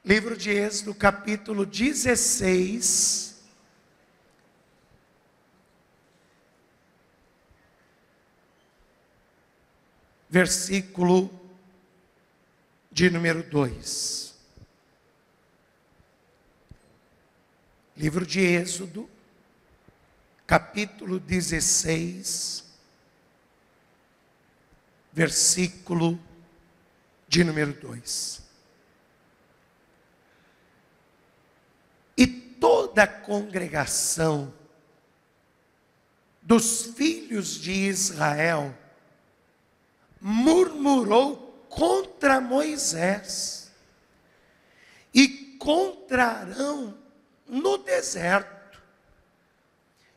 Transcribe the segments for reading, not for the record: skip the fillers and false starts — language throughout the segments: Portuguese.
Livro de Êxodo, capítulo 16, versículo de número 2. Livro de Êxodo, capítulo 16, versículo de número 2. E toda a congregação dos filhos de Israel murmurou contra Moisés e contra Arão no deserto.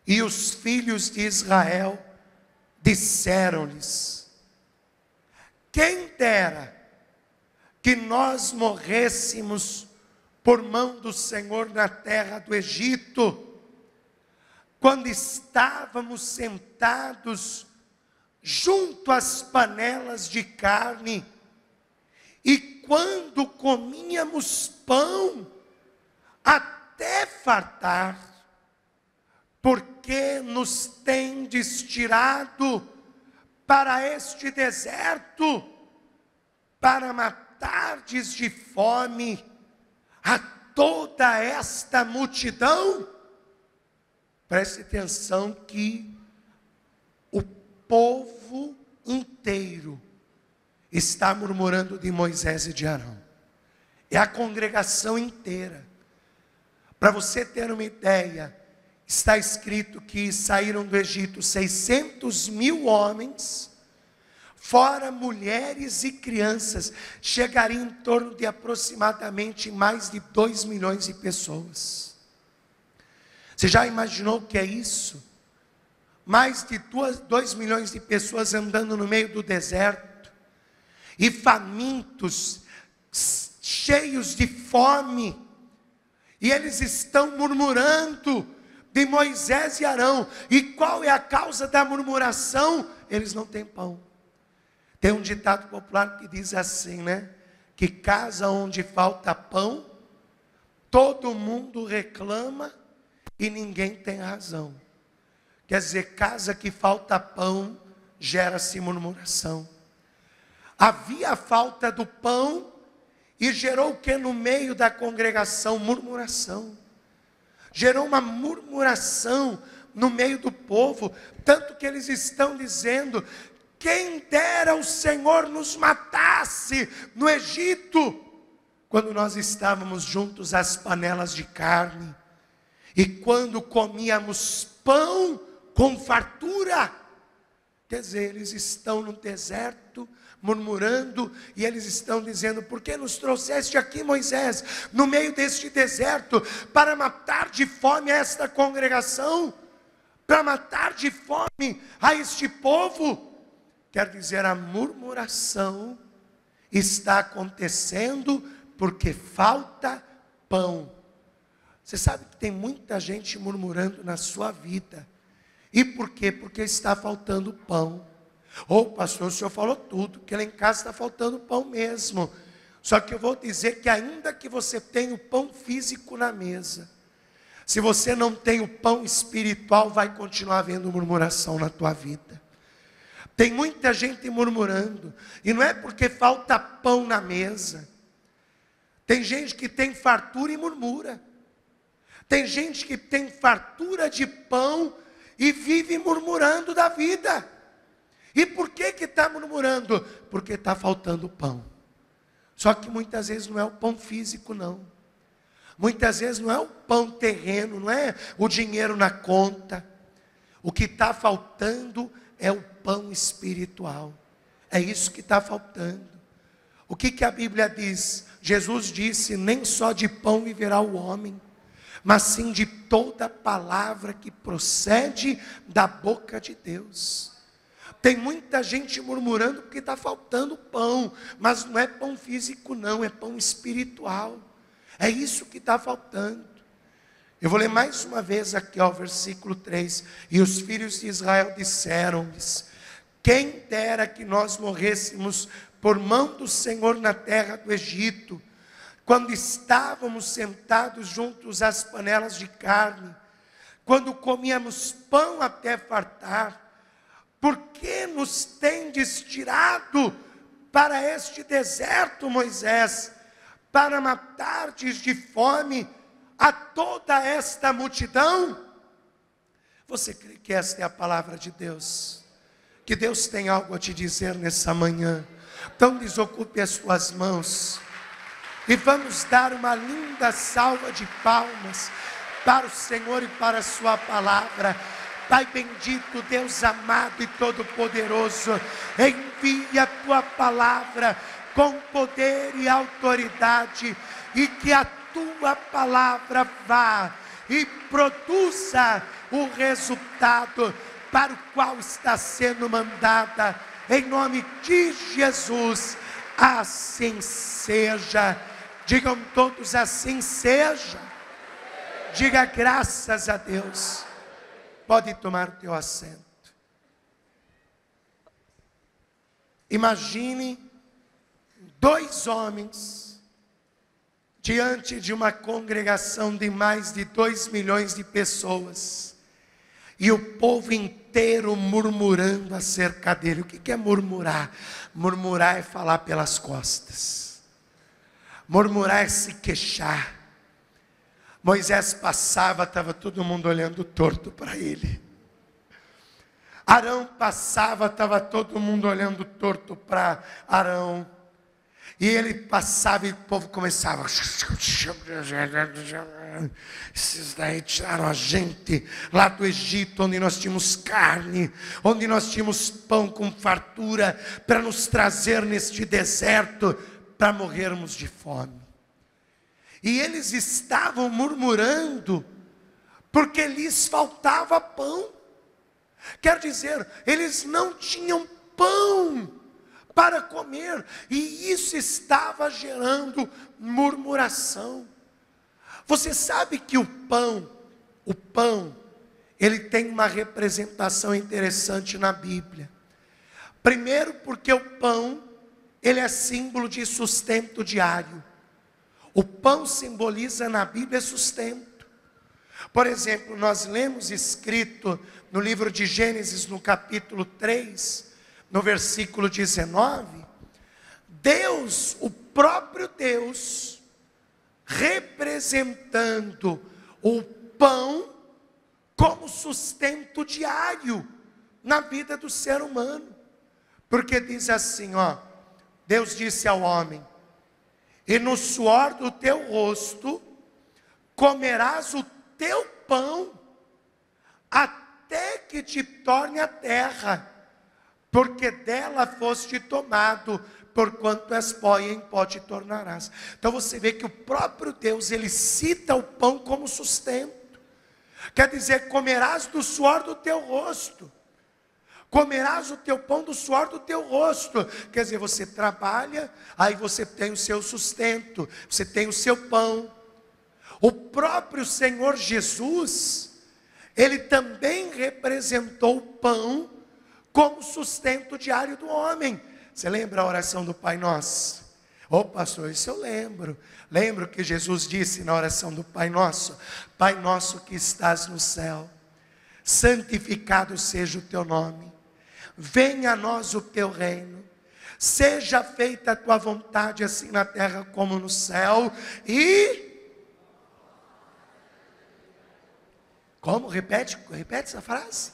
E os filhos de Israel disseram-lhes: quem dera que nós morrêssemos por mão do Senhor na terra do Egito, quando estávamos sentados junto às panelas de carne, e quando comíamos pão até fartar, porque nos tendes tirado para este deserto, para matardes de fome a toda esta multidão? Preste atenção que o povo inteiro está murmurando de Moisés e de Arão. É a congregação inteira. Para você ter uma ideia, está escrito que saíram do Egito 600.000 homens, fora mulheres e crianças. Chegaria em torno de aproximadamente mais de 2 milhões de pessoas. Você já imaginou o que é isso? Mais de 2 milhões de pessoas andando no meio do deserto, e famintos, cheios de fome, e eles estão murmurando de Moisés e Arão. E qual é a causa da murmuração? Eles não têm pão. Tem um ditado popular que diz assim, né? Que casa onde falta pão, todo mundo reclama e ninguém tem razão. Quer dizer, casa que falta pão, gera-se murmuração. Havia a falta do pão e gerou o que no meio da congregação? Murmuração. Gerou uma murmuração no meio do povo, tanto que eles estão dizendo: quem dera o Senhor nos matasse no Egito, quando nós estávamos juntos às panelas de carne, e quando comíamos pão com fartura. Quer dizer, eles estão no deserto, murmurando, e eles estão dizendo: por que nos trouxeste aqui, Moisés, no meio deste deserto, para matar de fome esta congregação, para matar de fome a este povo? Quer dizer, a murmuração está acontecendo porque falta pão. Você sabe que tem muita gente murmurando na sua vida. E por quê? Porque está faltando pão. Ô pastor, o senhor falou tudo, que lá em casa está faltando pão mesmo. Só que eu vou dizer que ainda que você tenha o pão físico na mesa, se você não tem o pão espiritual, vai continuar havendo murmuração na tua vida. Tem muita gente murmurando, e não é porque falta pão na mesa. Tem gente que tem fartura e murmura. Tem gente que tem fartura de pão e vive murmurando da vida. E por que está murmurando? Porque está faltando pão. Só que muitas vezes não é o pão físico, não. Muitas vezes não é o pão terreno, não é o dinheiro na conta. O que está faltando é o pão espiritual. É isso que está faltando. O que a Bíblia diz? Jesus disse: nem só de pão viverá o homem, mas sim de toda palavra que procede da boca de Deus. Tem muita gente murmurando porque está faltando pão, mas não é pão físico não, é pão espiritual. É isso que está faltando. Eu vou ler mais uma vez aqui, ó, versículo 3. E os filhos de Israel disseram-lhes: quem dera que nós morrêssemos por mão do Senhor na terra do Egito, quando estávamos sentados juntos às panelas de carne, quando comíamos pão até fartar, por que nos tendes tirado para este deserto, Moisés, para matardes de fome a toda esta multidão? Você crê que esta é a palavra de Deus? Que Deus tem algo a te dizer nessa manhã? Então desocupe as suas mãos e vamos dar uma linda salva de palmas para o Senhor e para a sua palavra. Pai bendito, Deus amado e todo-poderoso, envia a tua palavra com poder e autoridade, e que a tua palavra vá e produza o resultado para o qual está sendo mandada, em nome de Jesus. Assim seja. Digam todos: assim seja. Diga graças a Deus. Pode tomar o teu assento. Imagine 2 homens diante de uma congregação de mais de 2 milhões de pessoas, e o povo inteiro murmurando acerca dele. O que é murmurar? Murmurar é falar pelas costas. Murmurar é se queixar. Moisés passava, estava todo mundo olhando torto para ele. Arão passava, estava todo mundo olhando torto para Arão. E ele passava e o povo começava: esses daí tiraram a gente lá do Egito, onde nós tínhamos carne, onde nós tínhamos pão com fartura, para nos trazer neste deserto, para morrermos de fome. E eles estavam murmurando, porque lhes faltava pão. Quer dizer, eles não tinham pão para comer, e isso estava gerando murmuração. Você sabe que o pão, ele tem uma representação interessante na Bíblia. Primeiro, porque o pão, ele é símbolo de sustento diário. O pão simboliza na Bíblia sustento. Por exemplo, nós lemos escrito no livro de Gênesis, no capítulo 3, no versículo 19, Deus, o próprio Deus, representando o pão como sustento diário na vida do ser humano. Porque diz assim, Deus disse ao homem: e no suor do teu rosto comerás o teu pão, até que te torne a terra, porque dela foste tomado, porquanto és pó e em pó te tornarás. Então você vê que o próprio Deus, ele cita o pão como sustento. Quer dizer, comerás do suor do teu rosto. Comerás o teu pão do suor do teu rosto. Quer dizer, você trabalha, aí você tem o seu sustento, você tem o seu pão. O próprio Senhor Jesus, ele também representou o pão como sustento diário do homem. Você lembra a oração do Pai Nosso? Pastor, isso eu lembro. Lembro que Jesus disse na oração do Pai Nosso: Pai nosso que estás no céu, santificado seja o teu nome. Venha a nós o teu reino, seja feita a tua vontade, assim na terra como no céu. E como? Repete essa frase.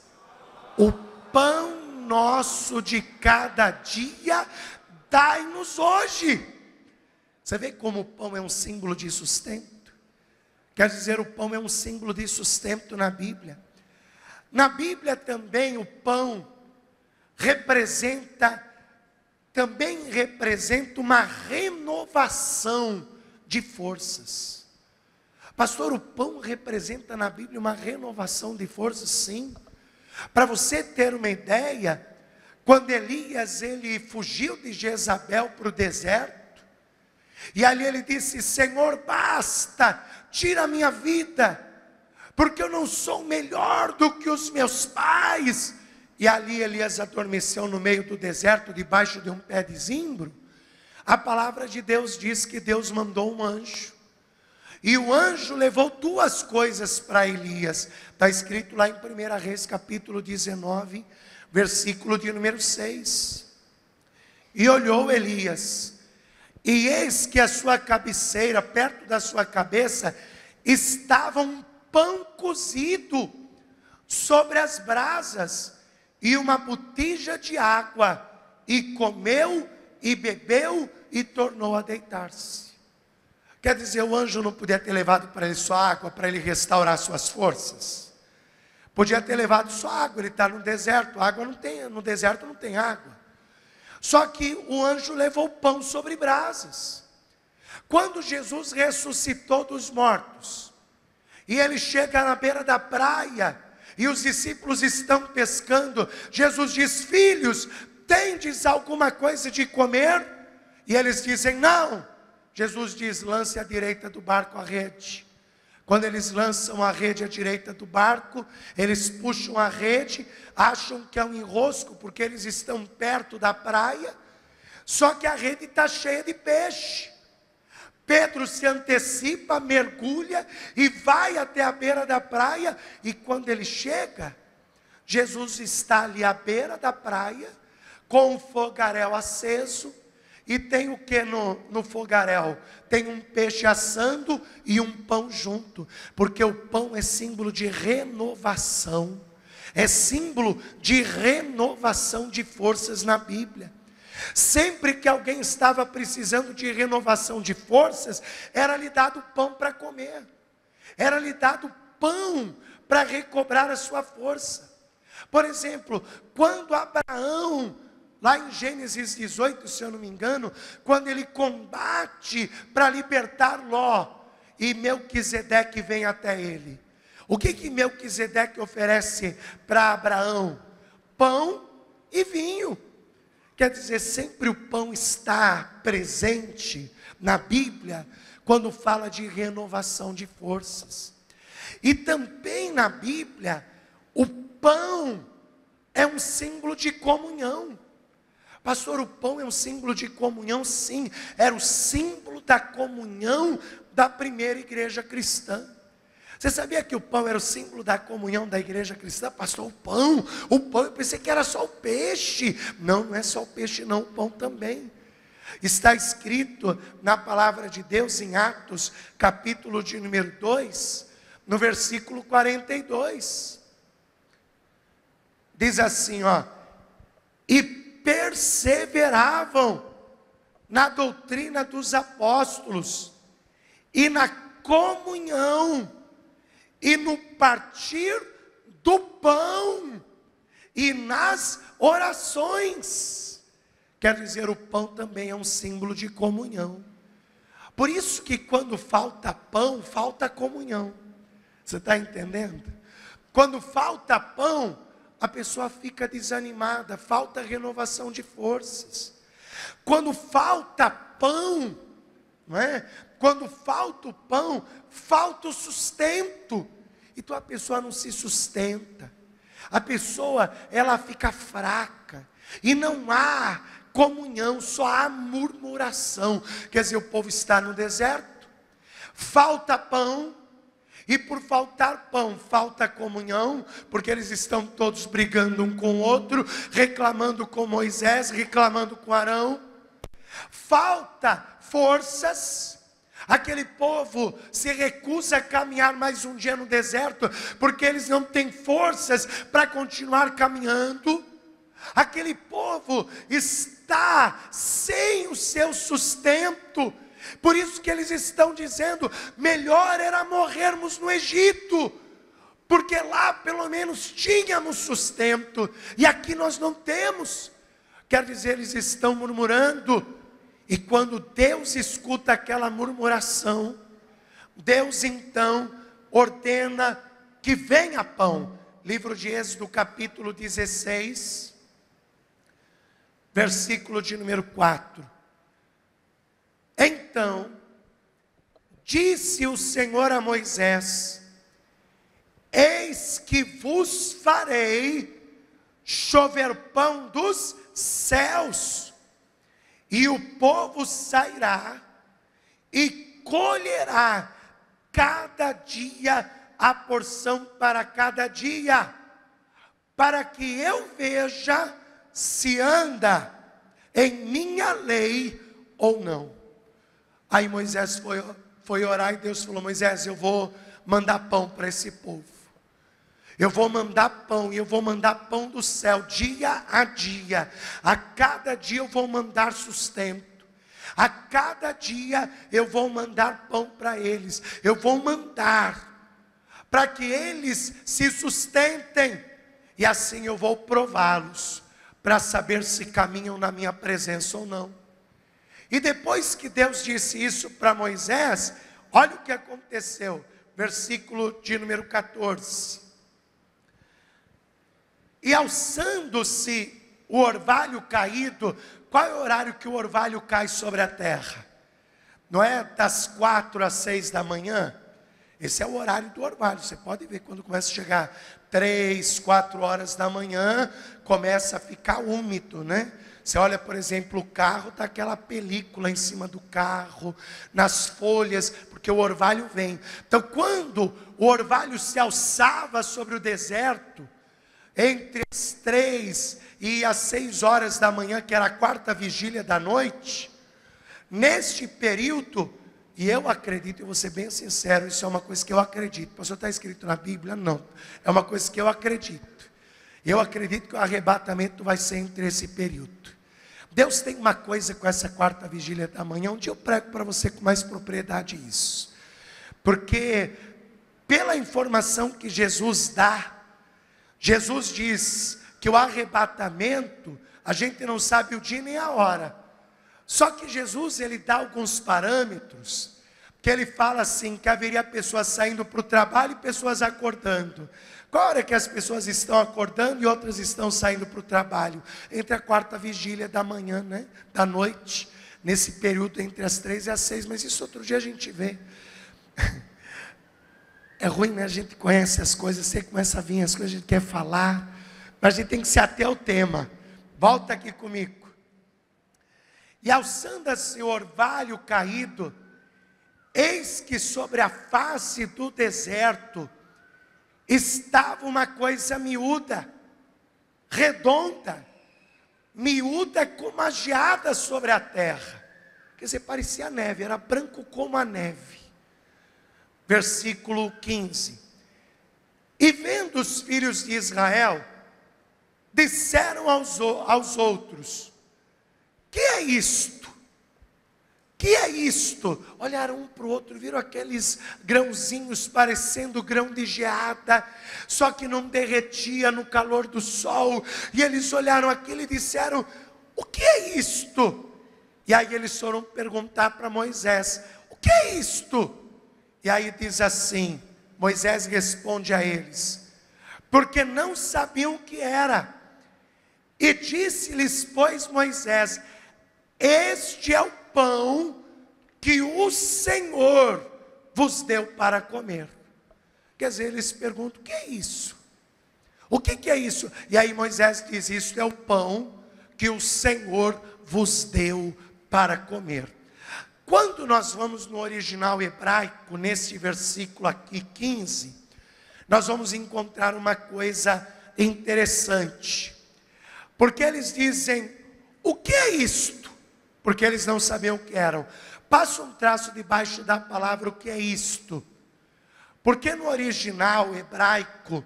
O pão nosso de cada dia dai-nos hoje. Você vê como o pão é um símbolo de sustento? Quer dizer, o pão é um símbolo de sustento na Bíblia. Na Bíblia também o pão também representa uma renovação de forças. Pastor, o pão representa na Bíblia uma renovação de forças? Sim. Para você ter uma ideia, quando Elias, ele fugiu de Jezabel para o deserto, e ali ele disse: Senhor, basta, tira a minha vida, porque eu não sou melhor do que os meus pais. E ali Elias adormeceu no meio do deserto, debaixo de um pé de zimbro. A palavra de Deus diz que Deus mandou um anjo. E o anjo levou duas coisas para Elias. Está escrito lá em 1 Reis capítulo 19, versículo de número 6. E olhou Elias, e eis que a sua cabeceira, perto da sua cabeça, estava um pão cozido sobre as brasas, e uma botija de água, e comeu, e bebeu, e tornou a deitar-se. Quer dizer, o anjo não podia ter levado para ele só água, para ele restaurar suas forças. Podia ter levado só água, ele está no deserto, água não tem, no deserto não tem água. Só que o anjo levou pão sobre brasas. Quando Jesus ressuscitou dos mortos, e ele chega na beira da praia, e os discípulos estão pescando, Jesus diz: filhos, tendes alguma coisa de comer? E eles dizem: não. Jesus diz: lance à direita do barco a rede. Quando eles lançam a rede à direita do barco, eles puxam a rede, acham que é um enrosco, porque eles estão perto da praia, só que a rede está cheia de peixe. Pedro se antecipa, mergulha e vai até a beira da praia, e quando ele chega, Jesus está ali à beira da praia, com um fogaréu aceso. E tem o que no fogaréu? Tem um peixe assando e um pão junto. Porque o pão é símbolo de renovação. É símbolo de renovação de forças na Bíblia. Sempre que alguém estava precisando de renovação de forças, era lhe dado pão para comer. Era lhe dado pão para recobrar a sua força. Por exemplo, quando Abraão, lá em Gênesis 18, se eu não me engano, quando ele combate para libertar Ló, e Melquisedeque vem até ele. O que Melquisedeque oferece para Abraão? Pão e vinho. Quer dizer, sempre o pão está presente na Bíblia, quando fala de renovação de forças. E também na Bíblia, o pão é um símbolo de comunhão. Pastor, o pão é um símbolo de comunhão? Sim, era o símbolo da comunhão da primeira igreja cristã. Você sabia que o pão era o símbolo da comunhão da igreja cristã? Pastor, o pão, eu pensei que era só o peixe. Não, não é só o peixe não, o pão também. Está escrito na palavra de Deus em Atos, capítulo de número 2, no versículo 42. Diz assim, e perseveravam na doutrina dos apóstolos, e na comunhão, e no partir do pão, e nas orações. Quer dizer, o pão também é um símbolo de comunhão. Por isso que quando falta pão, falta comunhão. Você está entendendo? Quando falta pão, a pessoa fica desanimada, falta renovação de forças. Quando falta pão, não é? Quando falta o pão, falta o sustento. Então a pessoa não se sustenta. A pessoa, ela fica fraca. E não há comunhão, só há murmuração. Quer dizer, o povo está no deserto, falta pão. E por faltar pão, falta comunhão, porque eles estão todos brigando um com o outro, reclamando com Moisés, reclamando com Arão. Falta forças. Aquele povo se recusa a caminhar mais um dia no deserto, porque eles não têm forças para continuar caminhando. Aquele povo está sem o seu sustento. Por isso que eles estão dizendo, melhor era morrermos no Egito, porque lá pelo menos tínhamos sustento, e aqui nós não temos. Quer dizer, eles estão murmurando, e quando Deus escuta aquela murmuração, Deus então ordena que venha pão. Livro de Êxodo capítulo 16, versículo de número 4. Então, disse o Senhor a Moisés, eis que vos farei chover pão dos céus, E o povo sairá e colherá cada dia a porção para cada dia, para que eu veja se anda em minha lei ou não. Aí Moisés foi orar e Deus falou: Moisés, eu vou mandar pão para esse povo. Eu vou mandar pão, e eu vou mandar pão do céu, dia a dia. A cada dia eu vou mandar sustento. A cada dia eu vou mandar pão para eles. Eu vou mandar para que eles se sustentem. E assim eu vou prová-los, para saber se caminham na minha presença ou não. E depois que Deus disse isso para Moisés, olha o que aconteceu. Versículo de número 14. E alçando-se o orvalho caído. Qual é o horário que o orvalho cai sobre a terra? Não é das 4 às 6 da manhã? Esse é o horário do orvalho. Você pode ver quando começa a chegar 3, 4 horas da manhã, começa a ficar úmido, né? Você olha, por exemplo, o carro, está aquela película em cima do carro, nas folhas, porque o orvalho vem. Então, quando o orvalho se alçava sobre o deserto, entre as 3 e as 6 horas da manhã, que era a quarta vigília da noite, neste período, e eu acredito, eu vou ser bem sincero, isso é uma coisa que eu acredito. Pastor, está escrito na Bíblia? Não, é uma coisa que eu acredito. Eu acredito que o arrebatamento vai ser entre esse período. Deus tem uma coisa com essa quarta vigília da manhã, onde eu prego para você com mais propriedade isso. Porque, pela informação que Jesus dá, Jesus diz que o arrebatamento, a gente não sabe o dia nem a hora. Só que Jesus, ele dá alguns parâmetros, que ele fala assim, que haveria pessoas saindo para o trabalho e pessoas acordando. Qual hora que as pessoas estão acordando e outras estão saindo para o trabalho? Entre a quarta vigília da manhã, né? Da noite, nesse período entre as 3 e as 6, mas isso outro dia a gente vê. É ruim, né? A gente conhece as coisas, você começa a vir as coisas, a gente quer falar, mas a gente tem que se ater ao tema. Volta aqui comigo. E alçando-se o orvalho caído, eis que sobre a face do deserto estava uma coisa miúda, redonda, miúda como a geada sobre a terra. Quer dizer, parecia neve, era branco como a neve. Versículo 15. E vendo os filhos de Israel, disseram aos outros: que é isto? Que é isto? Olharam um para o outro, viram aqueles grãozinhos parecendo grão de geada, só que não derretia no calor do sol. E eles olharam aquilo e disseram: o que é isto? E aí eles foram perguntar para Moisés: o que é isto? E aí diz assim, Moisés responde a eles: porque não sabiam o que era. E disse-lhes, pois, Moisés: este é o pão que o Senhor vos deu para comer. Quer dizer, eles perguntam: o que é isso? O que é isso? E aí Moisés diz: isso é o pão que o Senhor vos deu para comer. Quando nós vamos no original hebraico, nesse versículo aqui 15, nós vamos encontrar uma coisa interessante. Porque eles dizem: o que é isto? Porque eles não sabiam o que eram. Passa um traço debaixo da palavra o que é isto. Porque no original hebraico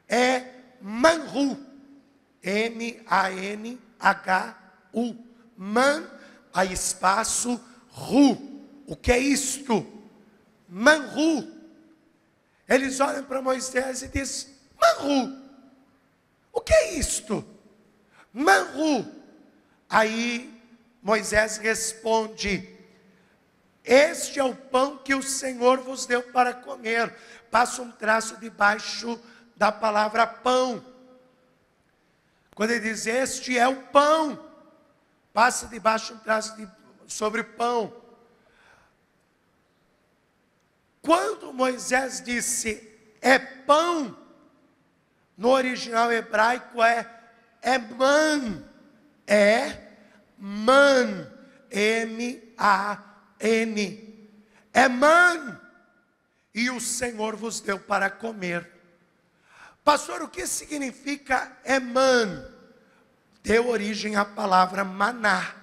é manhu. M-A-N-H-U. Man, aí espaço, ru. O que é isto? Manhu. Eles olham para Moisés e dizem: manhu. O que é isto? Manhu. Aí Moisés responde: este é o pão que o Senhor vos deu para comer. Passa um traço debaixo da palavra pão. Quando ele diz: este é o pão, passa debaixo um traço sobre pão. Quando Moisés disse é pão, no original hebraico é man, M-A-N. É man. E o Senhor vos deu para comer. Pastor, o que significa Eman? Deu origem à palavra maná.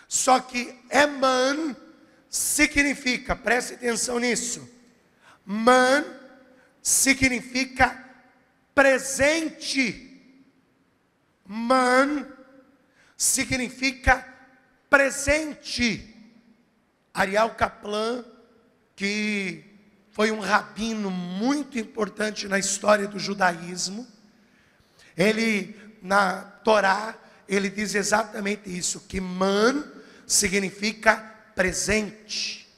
Só que Eman significa, preste atenção nisso, man significa presente. Man significa presente. Ariel Kaplan, que foi um rabino muito importante na história do judaísmo, ele, na Torá, ele diz exatamente isso, que man significa presente,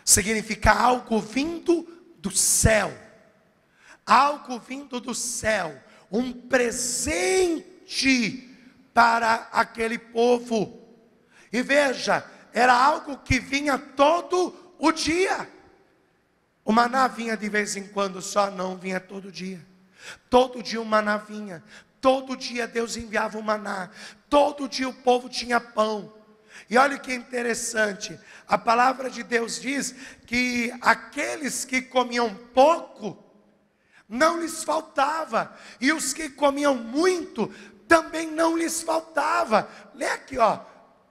significa algo vindo do céu, algo vindo do céu, um presente para aquele povo. E veja, era algo que vinha todo o dia. O maná vinha de vez em quando só, não vinha todo dia. Todo dia o maná vinha. Todo dia Deus enviava o maná. Todo dia o povo tinha pão. E olha que interessante. A palavra de Deus diz que aqueles que comiam pouco, não lhes faltava. E os que comiam muito, também não lhes faltava. Lê aqui, ó.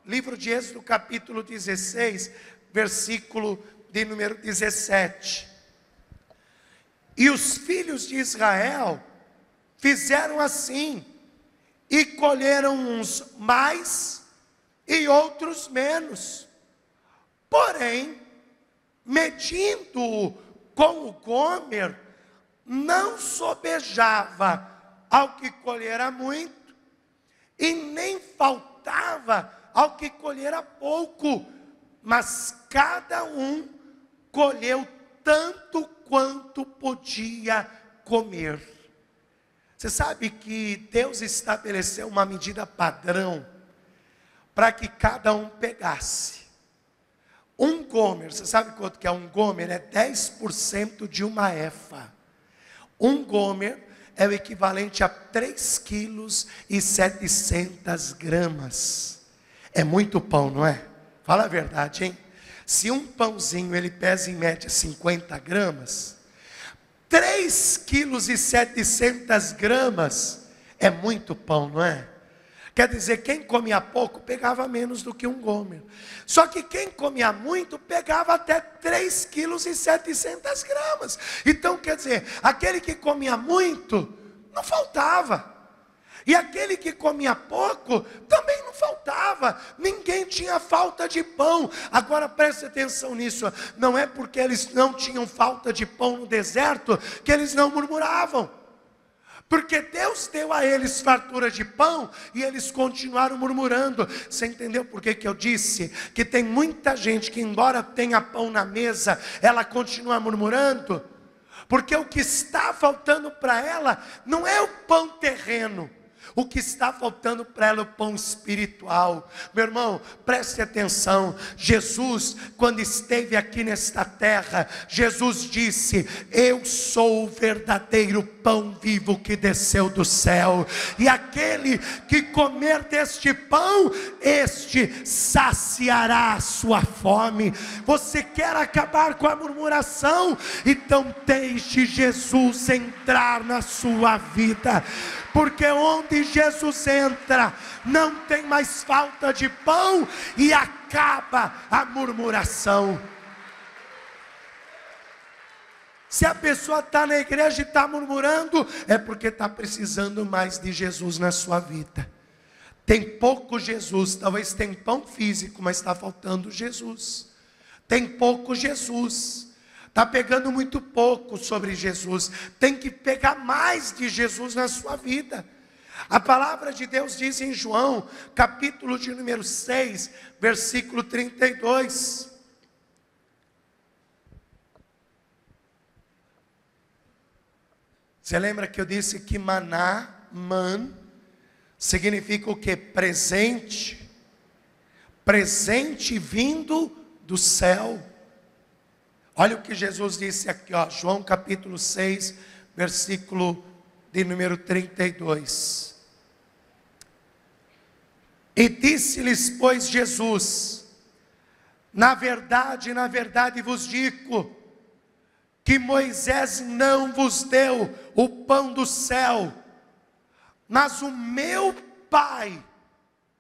Livro de Êxodo, capítulo 16, versículo de número 17. E os filhos de Israel fizeram assim, e colheram uns mais e outros menos. Porém, medindo com o Gomer, não sobejava ao que colhera muito, e nem faltava ao que colhera pouco, mas cada um colheu tanto quanto podia comer. Você sabe que Deus estabeleceu uma medida padrão para que cada um pegasse. Um gomer, você sabe quanto que é um gomer? É 10% de uma efa. Um gomer é o equivalente a 3,7 kg. É muito pão, não é? Fala a verdade, hein? Se um pãozinho ele pesa em média 50 gramas, 3,7 kg é muito pão, não é? Quer dizer, quem comia pouco pegava menos do que um gomer. Só que quem comia muito pegava até 3,7 kg. Então quer dizer, aquele que comia muito, não faltava. E aquele que comia pouco, também não faltava. Ninguém tinha falta de pão. Agora preste atenção nisso. Não é porque eles não tinham falta de pão no deserto, que eles não murmuravam. Porque Deus deu a eles fartura de pão, e eles continuaram murmurando. Você entendeu por que eu disse? Que tem muita gente que embora tenha pão na mesa, ela continua murmurando. Porque o que está faltando para ela, não é o pão terreno. O que está faltando para ela é o pão espiritual. Meu irmão, preste atenção. Jesus, quando esteve aqui nesta terra, Jesus disse: eu sou o verdadeiro pão vivo que desceu do céu. E aquele que comer deste pão, este saciará a sua fome. Você quer acabar com a murmuração? Então deixe Jesus entrar na sua vida. Porque onde Jesus entra, não tem mais falta de pão, e acaba a murmuração. Se a pessoa está na igreja e está murmurando, é porque está precisando mais de Jesus na sua vida. Tem pouco Jesus, talvez tem pão físico, mas está faltando Jesus. Tem pouco Jesus. Está pegando muito pouco sobre Jesus. Tem que pegar mais de Jesus na sua vida. A palavra de Deus diz em João, capítulo de número 6, versículo 32. Você lembra que eu disse que maná, man, significa o que? Presente. Presente vindo do céu. Olha o que Jesus disse aqui, ó, João capítulo 6, versículo de número 32. E disse-lhes, pois, Jesus: na verdade vos digo, que Moisés não vos deu o pão do céu, mas o meu Pai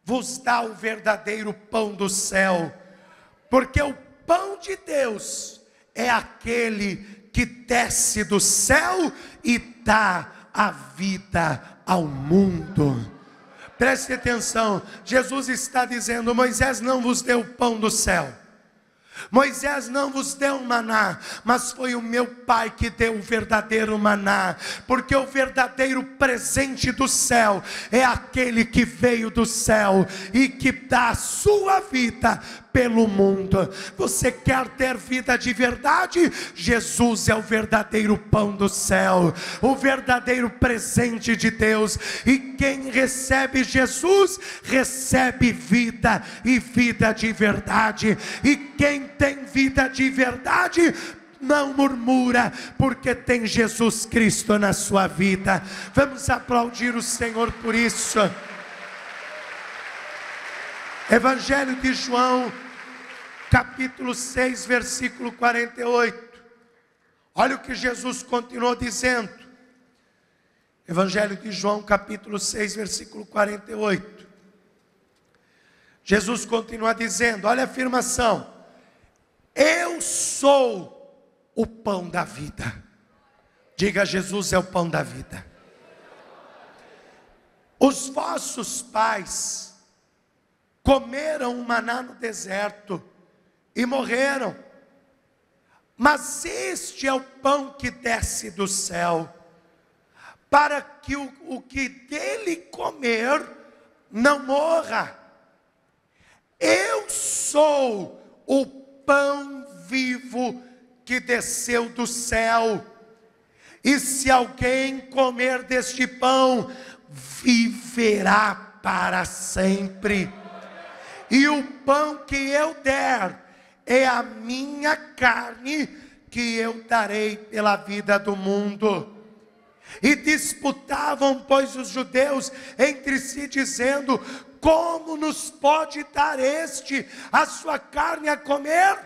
vos dá o verdadeiro pão do céu. Porque o pão de Deus é aquele que desce do céu e dá a vida ao mundo. Preste atenção, Jesus está dizendo: Moisés não vos deu o pão do céu, Moisés não vos deu maná, mas foi o meu Pai que deu o verdadeiro maná. Porque o verdadeiro presente do céu é aquele que veio do céu e que dá a sua vida pelo mundo. Você quer ter vida de verdade? Jesus é o verdadeiro pão do céu, o verdadeiro presente de Deus. E quem recebe Jesus, recebe vida, e vida de verdade. E quem tem vida de verdade não murmura, porque tem Jesus Cristo na sua vida. Vamos aplaudir o Senhor por isso. Evangelho de João, capítulo 6, versículo 48. Olha o que Jesus continuou dizendo. Evangelho de João, capítulo 6, versículo 48. Jesus continua dizendo, olha a afirmação: eu sou o pão da vida. Diga: Jesus é o pão da vida. Os vossos pais comeram o maná no deserto e morreram. Mas este é o pão que desce do céu, para que o que dele comer não morra. Eu sou o pão vivo que desceu do céu. E se alguém comer deste pão, viverá para sempre. E o pão que eu der é a minha carne, que eu darei pela vida do mundo. E disputavam, pois, os judeus entre si, dizendo: como nos pode dar este a sua carne a comer?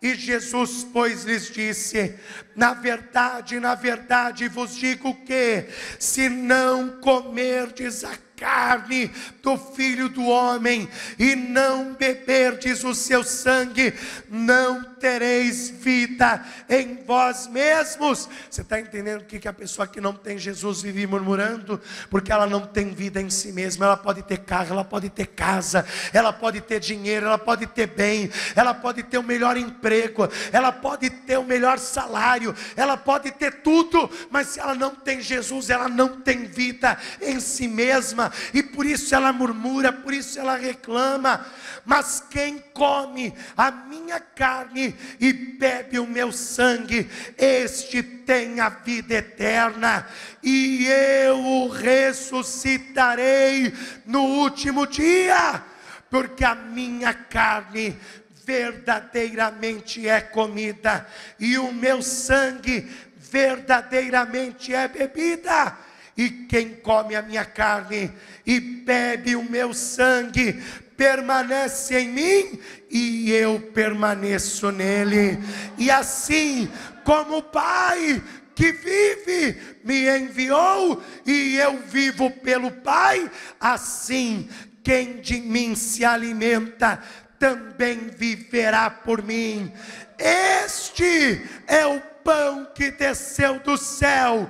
E Jesus, pois, lhes disse: na verdade vos digo que, se não comerdes a carne do Filho do Homem e não beberdes o seu sangue, não tereis vida em vós mesmos. Você está entendendo o que a pessoa que não tem Jesus vive murmurando? Porque ela não tem vida em si mesma. Ela pode ter carro, ela pode ter casa, ela pode ter dinheiro, ela pode ter bem, ela pode ter o melhor emprego, ela pode ter o melhor salário, ela pode ter tudo, mas se ela não tem Jesus, ela não tem vida em si mesma. E por isso ela murmura, por isso ela reclama. Mas quem come a minha carne e bebe o meu sangue, este tem a vida eterna, e eu o ressuscitarei no último dia. Porque a minha carne verdadeiramente é comida, e o meu sangue verdadeiramente é bebida. E quem come a minha carne e bebe o meu sangue, permanece em mim e eu permaneço nele. E assim como o Pai que vive me enviou e eu vivo pelo Pai, assim quem de mim se alimenta também viverá por mim. Este é o pão que desceu do céu.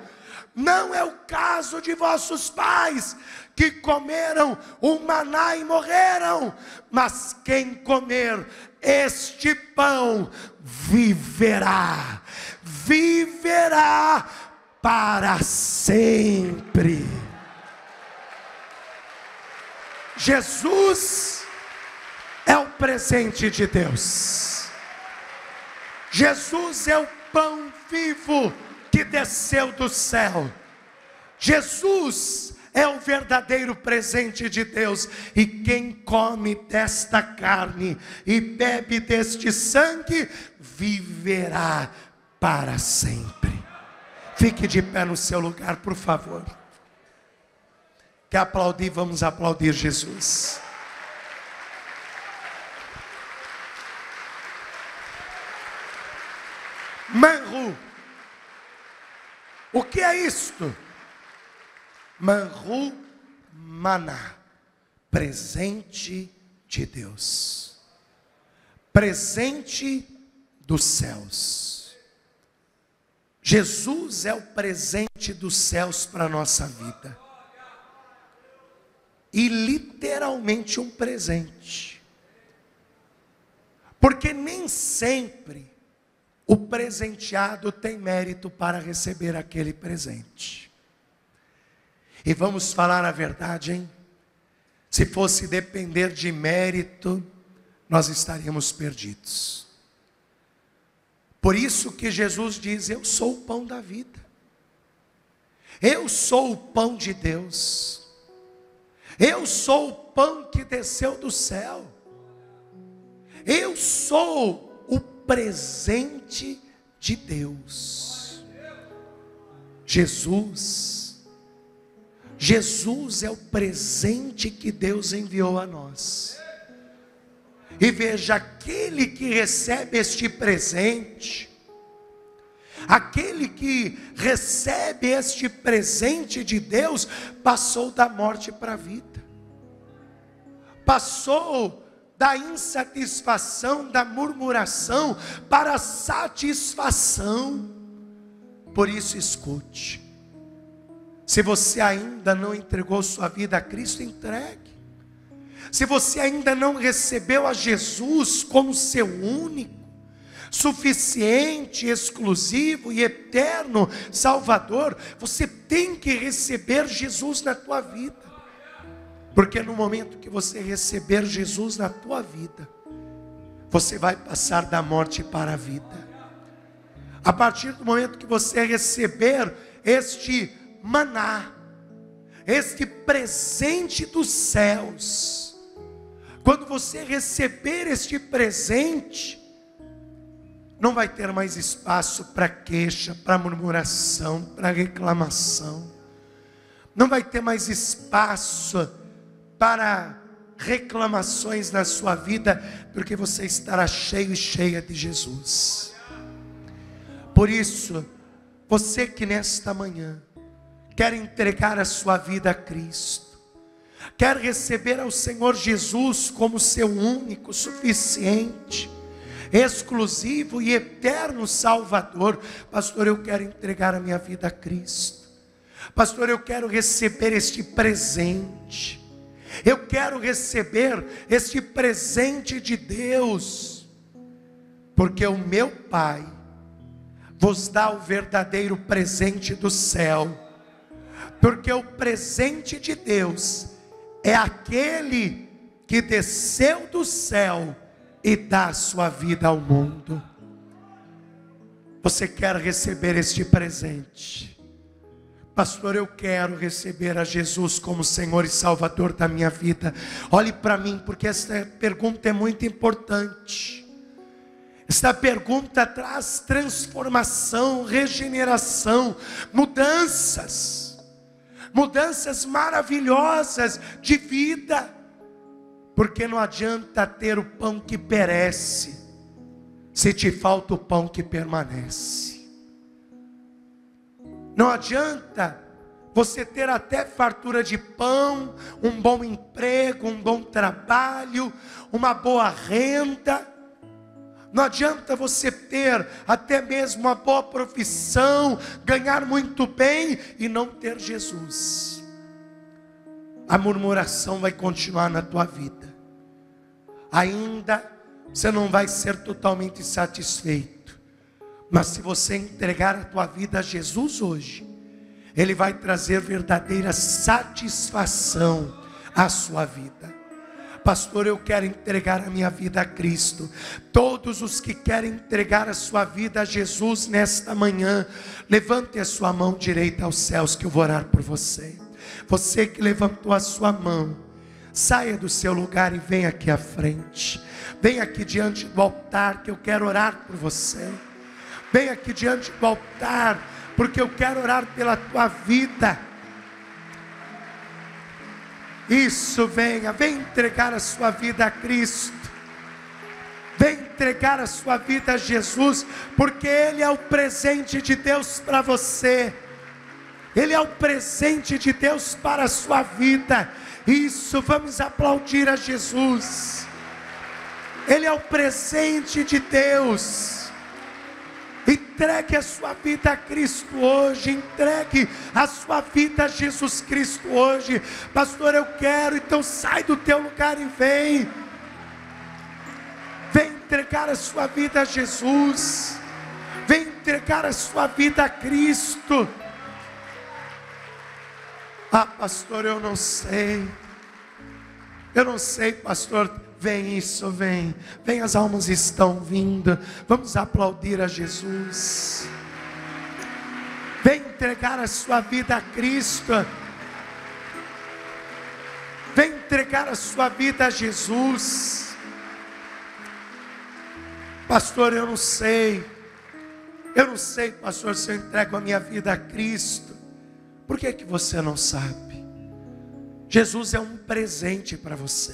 Não é o caso de vossos pais, que comeram o maná e morreram. Mas quem comer este pão viverá, viverá para sempre. Jesus é o presente de Deus. Jesus é o pão vivo que desceu do céu. Jesus é o verdadeiro presente de Deus. E quem come desta carne e bebe deste sangue, viverá para sempre. Fique de pé no seu lugar, por favor. Quer aplaudir? Vamos aplaudir Jesus. Manru. O que é isto? Manru maná, presente de Deus, presente dos céus. Jesus é o presente dos céus para a nossa vida. E literalmente um presente. Porque nem sempre o presenteado tem mérito para receber aquele presente. E vamos falar a verdade, hein? Se fosse depender de mérito, nós estaríamos perdidos. Por isso que Jesus diz: eu sou o pão da vida. Eu sou o pão de Deus. Eu sou o pão que desceu do céu. Eu sou o presente de Deus. Jesus é o presente que Deus enviou a nós. E veja, aquele que recebe este presente, aquele que recebe este presente de Deus, passou da morte para a vida. Passou da insatisfação, da murmuração, para a satisfação. Por isso, escute. Se você ainda não entregou sua vida a Cristo, entregue. Se você ainda não recebeu a Jesus como seu único, suficiente, exclusivo e eterno Salvador, você tem que receber Jesus na tua vida. Porque no momento que você receber Jesus na tua vida, você vai passar da morte para a vida. A partir do momento que você receber este maná, este presente dos céus, quando você receber este presente, não vai ter mais espaço para queixa, para murmuração, para reclamação. Não vai ter mais espaço para reclamações na sua vida, porque você estará cheio e cheia de Jesus. Por isso, você que nesta manhã quer entregar a sua vida a Cristo, quer receber ao Senhor Jesus como seu único, suficiente, exclusivo e eterno Salvador: pastor, eu quero entregar a minha vida a Cristo. Pastor, eu quero receber este presente. Eu quero receber este presente de Deus, porque o meu Pai vos dá o verdadeiro presente do céu. Porque o presente de Deus é aquele que desceu do céu e dá a sua vida ao mundo. Você quer receber este presente? Pastor, eu quero receber a Jesus como Senhor e Salvador da minha vida. Olhe para mim, porque esta pergunta é muito importante. Esta pergunta traz transformação, regeneração, mudanças maravilhosas de vida. Porque não adianta ter o pão que perece, se te falta o pão que permanece. Não adianta você ter até fartura de pão, um bom emprego, um bom trabalho, uma boa renda. Não adianta você ter até mesmo uma boa profissão, ganhar muito bem e não ter Jesus. A murmuração vai continuar na tua vida. Ainda você não vai ser totalmente satisfeito. Mas se você entregar a tua vida a Jesus hoje, Ele vai trazer verdadeira satisfação à sua vida. Pastor, eu quero entregar a minha vida a Cristo. Todos os que querem entregar a sua vida a Jesus nesta manhã, levante a sua mão direita aos céus, que eu vou orar por você. Você que levantou a sua mão, saia do seu lugar e venha aqui à frente. Venha aqui diante do altar, que eu quero orar por você. Venha aqui diante do altar, porque eu quero orar pela tua vida. Isso, venha entregar a sua vida a Cristo. Vem entregar a sua vida a Jesus, porque Ele é o presente de Deus para você. Ele é o presente de Deus para a sua vida. Isso, vamos aplaudir a Jesus. Ele é o presente de Deus. Entregue a sua vida a Cristo hoje. Entregue a sua vida a Jesus Cristo hoje. Pastor, eu quero. Então sai do teu lugar e vem. Vem entregar a sua vida a Jesus. Vem entregar a sua vida a Cristo. Ah, pastor, eu não sei. Eu não sei, pastor. Vem isso, vem. Vem, as almas estão vindo. Vamos aplaudir a Jesus. Vem entregar a sua vida a Cristo. Vem entregar a sua vida a Jesus. Pastor, eu não sei. Eu não sei, pastor, se eu entrego a minha vida a Cristo. Por que que você não sabe? Jesus é um presente para você.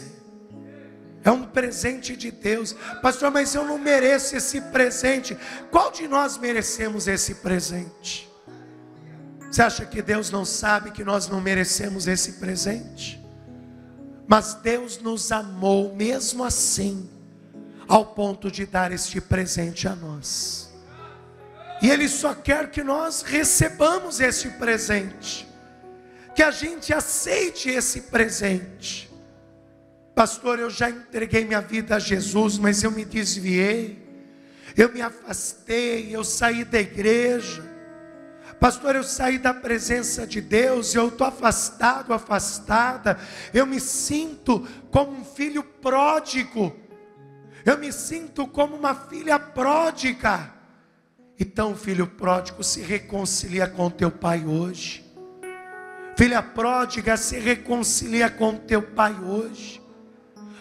É um presente de Deus. Pastor, mas eu não mereço esse presente. Qual de nós merecemos esse presente? Você acha que Deus não sabe que nós não merecemos esse presente? Mas Deus nos amou mesmo assim, ao ponto de dar este presente a nós. E Ele só quer que nós recebamos esse presente, que a gente aceite esse presente. Pastor, eu já entreguei minha vida a Jesus, mas eu me desviei, eu me afastei, eu saí da igreja. Pastor, eu saí da presença de Deus, eu estou afastado, afastada. Eu me sinto como um filho pródigo, eu me sinto como uma filha pródiga. Então, filho pródigo, se reconcilia com teu pai hoje. Filha pródiga, se reconcilia com teu pai hoje.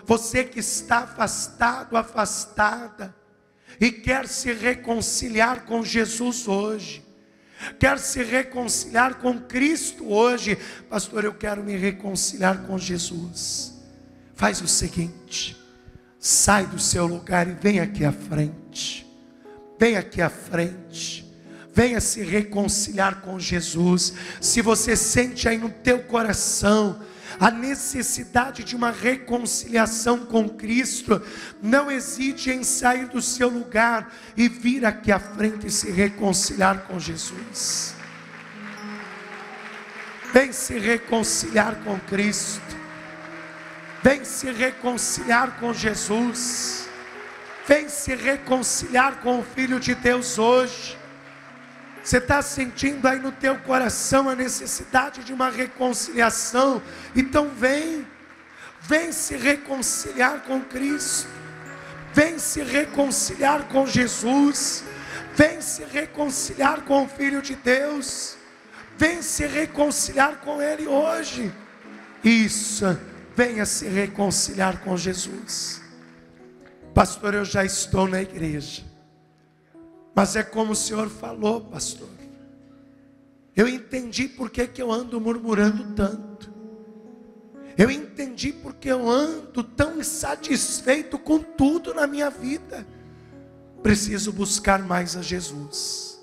Você que está afastado, afastada, e quer se reconciliar com Jesus hoje, quer se reconciliar com Cristo hoje. Pastor, eu quero me reconciliar com Jesus. Faz o seguinte, sai do seu lugar e vem aqui à frente. Vem aqui à frente. Venha se reconciliar com Jesus. Se você sente aí no teu coração a necessidade de uma reconciliação com Cristo, não hesite em sair do seu lugar e vir aqui à frente e se reconciliar com Jesus. Vem se reconciliar com Cristo. Vem se reconciliar com Jesus. Vem se reconciliar com o Filho de Deus hoje. Você está sentindo aí no teu coração a necessidade de uma reconciliação? Então vem se reconciliar com Cristo. Vem se reconciliar com Jesus. Vem se reconciliar com o Filho de Deus. Vem se reconciliar com Ele hoje. Isso, venha se reconciliar com Jesus. Pastor, eu já estou na igreja, mas é como o Senhor falou, pastor. Eu entendi por que eu ando murmurando tanto. Eu entendi porque eu ando tão insatisfeito com tudo na minha vida. Preciso buscar mais a Jesus.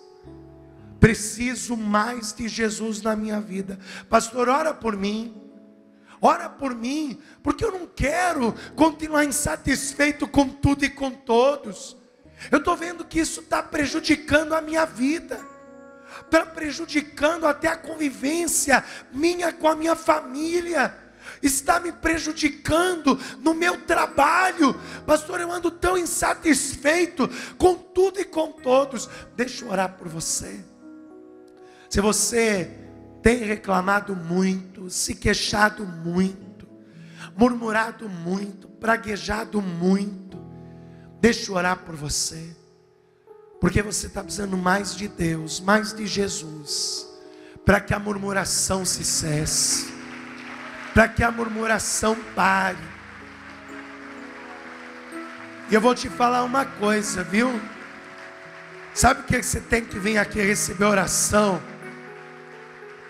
Preciso mais de Jesus na minha vida. Pastor, ora por mim. Ora por mim, porque eu não quero continuar insatisfeito com tudo e com todos. Eu estou vendo que isso está prejudicando a minha vida, está prejudicando até a convivência minha com a minha família, está me prejudicando no meu trabalho. Pastor, eu ando tão insatisfeito com tudo e com todos. Deixa eu orar por você. Se você tem reclamado muito, se queixado muito, murmurado muito, praguejado muito, deixa eu orar por você, porque você está precisando mais de Deus, mais de Jesus, para que a murmuração se cesse, para que a murmuração pare. E eu vou te falar uma coisa, viu? Sabe por que você tem que vir aqui receber oração?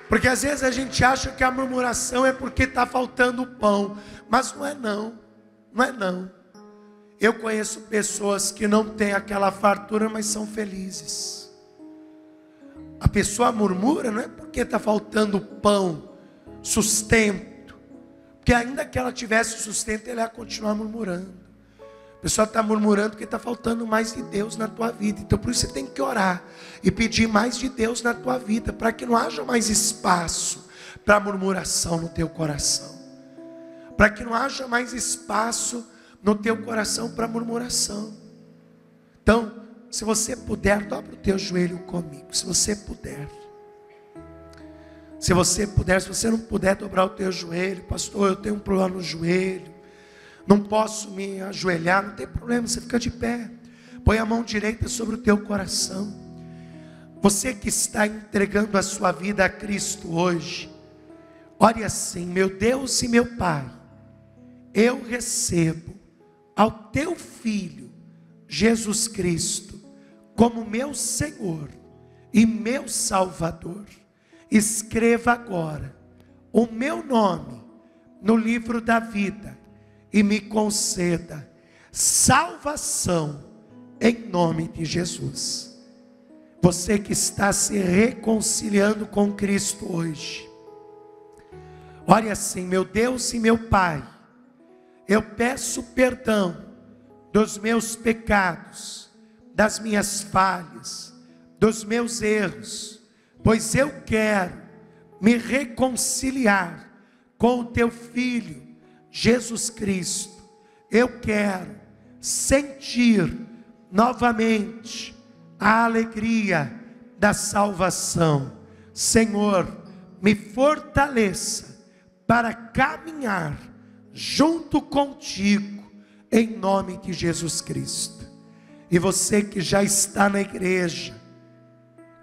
Porque às vezes a gente acha que a murmuração é porque está faltando pão. Mas não é não. Não é não. Eu conheço pessoas que não têm aquela fartura, mas são felizes. A pessoa murmura não é porque está faltando pão, sustento, porque ainda que ela tivesse sustento, ela ia continuar murmurando. A pessoa está murmurando porque está faltando mais de Deus na tua vida. Então por isso você tem que orar e pedir mais de Deus na tua vida, para que não haja mais espaço para murmuração no teu coração, para que não haja mais espaço no teu coração para murmuração. Então, se você puder, dobra o teu joelho comigo. Se você puder. Se você puder, se você não puder dobrar o teu joelho, pastor, eu tenho um problema no joelho, não posso me ajoelhar, não tem problema, você fica de pé. Põe a mão direita sobre o teu coração. Você que está entregando a sua vida a Cristo hoje, ore assim: meu Deus e meu Pai, eu recebo ao teu Filho, Jesus Cristo, como meu Senhor e meu Salvador. Escreva agora o meu nome no livro da vida e me conceda salvação em nome de Jesus. Você que está se reconciliando com Cristo hoje, ore assim: meu Deus e meu Pai, eu peço perdão dos meus pecados, das minhas falhas, dos meus erros, pois eu quero me reconciliar com o teu Filho, Jesus Cristo. Eu quero sentir novamente a alegria da salvação. Senhor, me fortaleça para caminhar junto contigo, em nome de Jesus Cristo. E você que já está na igreja,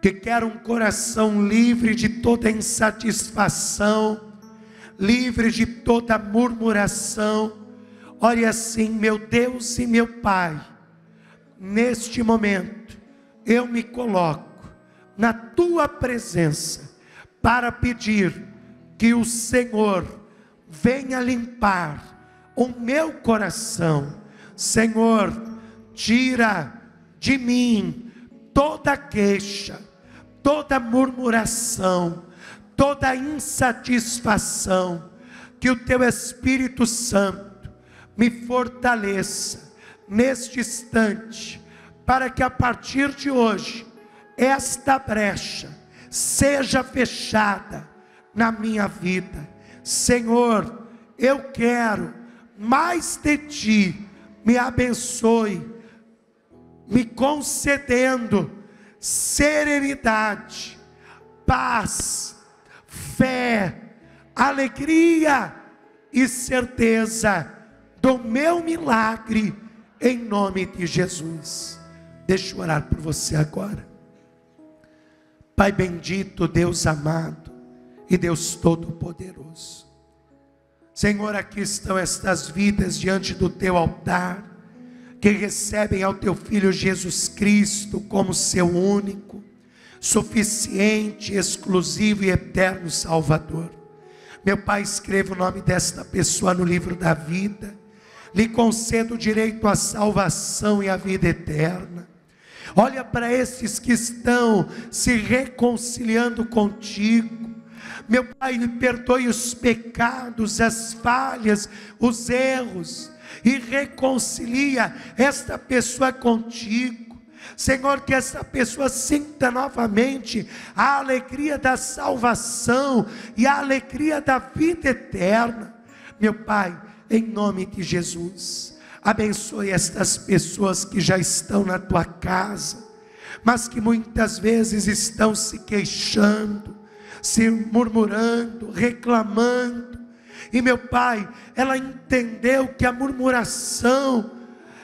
que quer um coração livre de toda insatisfação, livre de toda murmuração, ore assim: meu Deus e meu Pai, neste momento eu me coloco na tua presença para pedir que o Senhor venha limpar o meu coração. Senhor, tira de mim toda queixa, toda murmuração, toda insatisfação. Que o teu Espírito Santo me fortaleça neste instante, para que a partir de hoje esta brecha seja fechada na minha vida. Senhor, eu quero mais de ti. Me abençoe, me concedendo serenidade, paz, fé, alegria e certeza do meu milagre, em nome de Jesus. Deixa eu orar por você agora. Pai bendito, Deus amado e Deus todo-poderoso, Senhor, aqui estão estas vidas diante do teu altar, que recebem ao teu Filho Jesus Cristo como seu único, suficiente, exclusivo e eterno Salvador. Meu Pai, escreva o nome desta pessoa no livro da vida, lhe conceda o direito à salvação e à vida eterna. Olha para esses que estão se reconciliando contigo. Meu Pai, me perdoe os pecados, as falhas, os erros, e reconcilia esta pessoa contigo. Senhor, que essa pessoa sinta novamente a alegria da salvação e a alegria da vida eterna. Meu Pai, em nome de Jesus, abençoe estas pessoas que já estão na tua casa, mas que muitas vezes estão se queixando, se murmurando, reclamando. E meu Pai, ela entendeu que a murmuração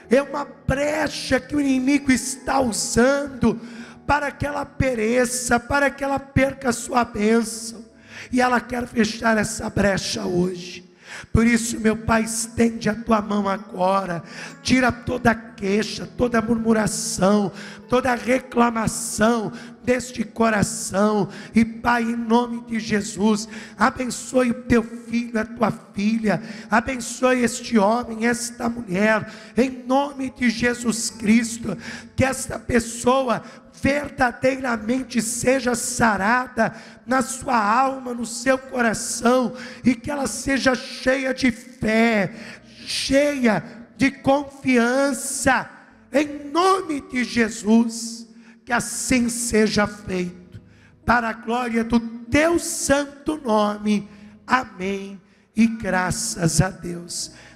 é uma brecha que o inimigo está usando para que ela pereça, para que ela perca a sua bênção. E ela quer fechar essa brecha hoje. Por isso, meu Pai, estende a tua mão agora, tira toda queixa, toda murmuração, toda reclamação deste coração, e Pai, em nome de Jesus, abençoe o teu filho, a tua filha, abençoe este homem, esta mulher, em nome de Jesus Cristo, que esta pessoa verdadeiramente seja sarada na sua alma, no seu coração, e que ela seja cheia de fé, cheia de confiança, em nome de Jesus, que assim seja feito, para a glória do teu santo nome, amém, e graças a Deus.